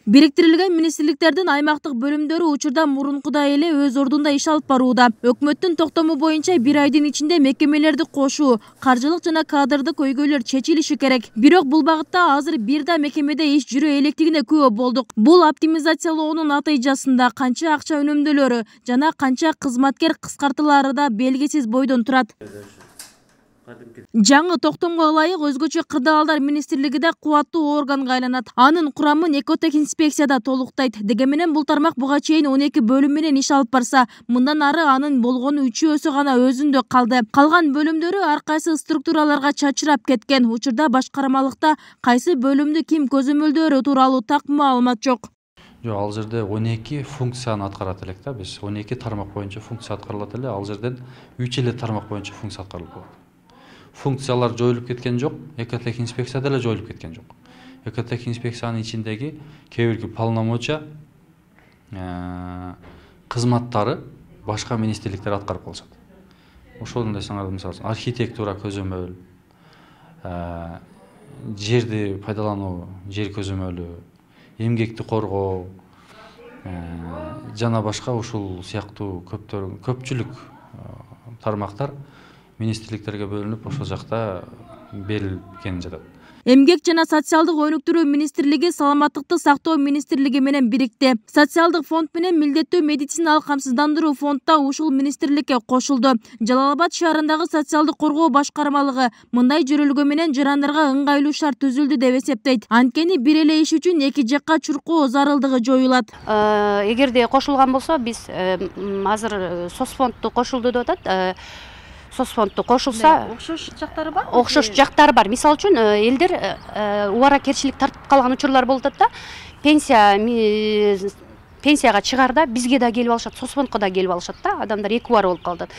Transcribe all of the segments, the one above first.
Бириктирилген министрликтердин аймактык бөлүмдөрү учурда мурункудай эле өз ордунда иш алып барууда. Өкмөттүн токтому боюнча 1 айдын ичинде мекемелерди кошуу, каржылык жана кадрдык көйгөйлөр чечилиши керек. Бирок бул багытта азыр бир да мекемеде иш жүрө электигине күбө болдук. Бул оптимизациялоонун натыйжасында канча акча үнөмдөлөрү жана канча кызматкер кыскартылары да белгисиз бойдон турат. Жаңы токтомго ылайык өзгөчө кырдаалдар министрлиги да кубаттуу органга айланат. Анын курамын экотех инспекция да толуктайт. Дегенменен бул тармак буга чейин 12 бөлүм менен иш алып барса, мындан ары анын болгону 3-өсү гана өзүндө калды. Калган бөлүмдөрү ар кайсы структураларга чачырап кеткен. Учурда башкармалыкта кайсы бөлүмдү ким көзөмөлдөрү тууралуу так маалымат жок. Жок, ал жерде 12 функцияны аткарат элек да, биз 12 тармак боюнча функция аткарылат эле, ал жерден 3 эле тармак боюнча функция аткарылып калат. Функциялар жоюлуп кеткен жок, экотех инспекция деле жоюлуп кеткен жок. Экотех инспекциянын ичиндеги кээ бирки полномочия кызматтары башка министрликтер аткарып калышат. Ошондой саңар мисалы архитектура көзөмөл, жерди пайдалануу, жер көзөмөлү, эмгекти коргоо жана башка ушул сыяктуу көпчүлүк тармактар министрликтерге бөлүнүп ошол жакта берилген жатат. Эмгек жана социалдык өнүктүрүү министрлиги саламаттыкты сактоо министрлиги менен бирикти. Социалдык фонд менен милдеттүү медициналык камсыздандыруу фондда ушул министрликке кошулду. Жалал-Абад шаарындагы социалдык коргоо башкармалыгы мындай жөрөлгө менен жарандарга ыңгайлуу шарт түзүлдү деп эсептейт. Анткени бир эле иш үчүн эки жакка чуркоо зарылдыгы жоюлат. Эгерде кошулган болсо, биз азыр соцфондду кошулду деп атат. Соцфондду кошулса, Окшош жактары бар? Окшош жактары бар. Мисалы үчүн, элдер убаракерчилик тартып калган учурлар болуп атат да. Пенсияга чыгарда бизге да келип алышат, соцфондко да келип алышат да. Адамдар эки бара болуп калат.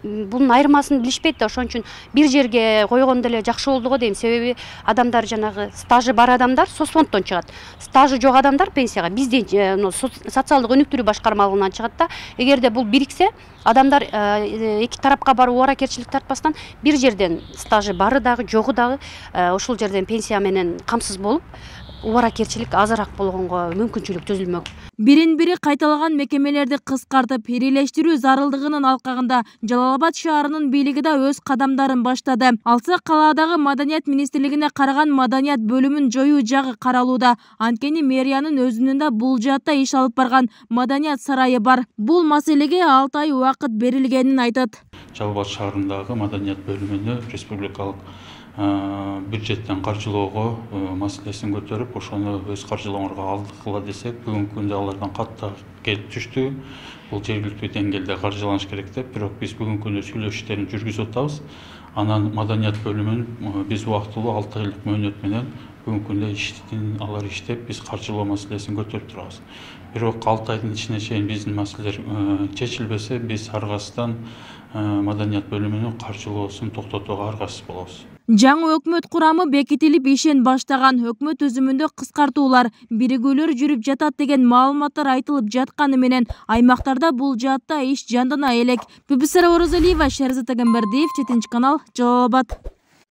Бунун айырмасын билишпейт да, ошон үчүн бир жерге койгондо эле жакшы болду го дейм. Себеби адамдар жанагы стажы бар адамдар соцфонддон чыгат. Стажы жок адамдар пенсияга бизден социалдык өнүктүрүү башкармалыгынан чыгат да. Эгерде бул бириксе, адамдар эки тарапка барып убаракерчилик тартпастан бир жерден стажы бары дагы, жогу дагы ошол жерден пенсия менен камсыз болуп, убаракерчилик азыраак болгонго мүмкүнчүлүк түзүлмөк. Бирин-бири кайталаган мекемелерди кыскартып, ирилештирүү зарылдыгынын алкагында Жалал-Абад шаарынын бийлиги да өз кадамдарын баштады. Алса калаадагы маданият министрлигине караган маданият бөлүмүн жоюу жагы каралууда. Анткени мэриянын өзүнүн да бул жаатта иш алып барган маданият сарайы бар. Бул маселеге 6 ай убакыт берилгенин айтат. Жалал-Абад шаарындагы маданият бөлүмүнө республикалык бюджеттен каржылоого маселесин көтөрүп, ошону өз каржылооңорго алдыкыла десек, бүгүнкү күндө алардан катта келип түштү. Бул жергиликтүү деңгээлде каржыланыш керек деп, бирок биз бүгүнкү күндө сүйлөшүү иштерин жүргүзүп атабыз. Анан маданият бөлүмүн биз убактылуу 6 айлык мөөнөт менен бүгүнкү күндө алар иштеп, биз каржылоо маселесин көтөрүп турабыз. Бирок 6 айдын ичине чейин биздин маселелер чечилбесе, биз аргасынан маданият бөлүмүнүн каржылоосун токтотууга аргасыз болобуз. Жаңы өкмөт курамы бекитилип ишин баштаган. Өкмөт түзүмүндө кыскартуулар, биригүүлөр жүрүп жатат деген маалыматтар айтылып жатканы менен аймактарда бул жаатта иш жандана элек. Бибисара Оразалиева, Шерзат Агамбердиев, 7 канал, Жалал-Абад.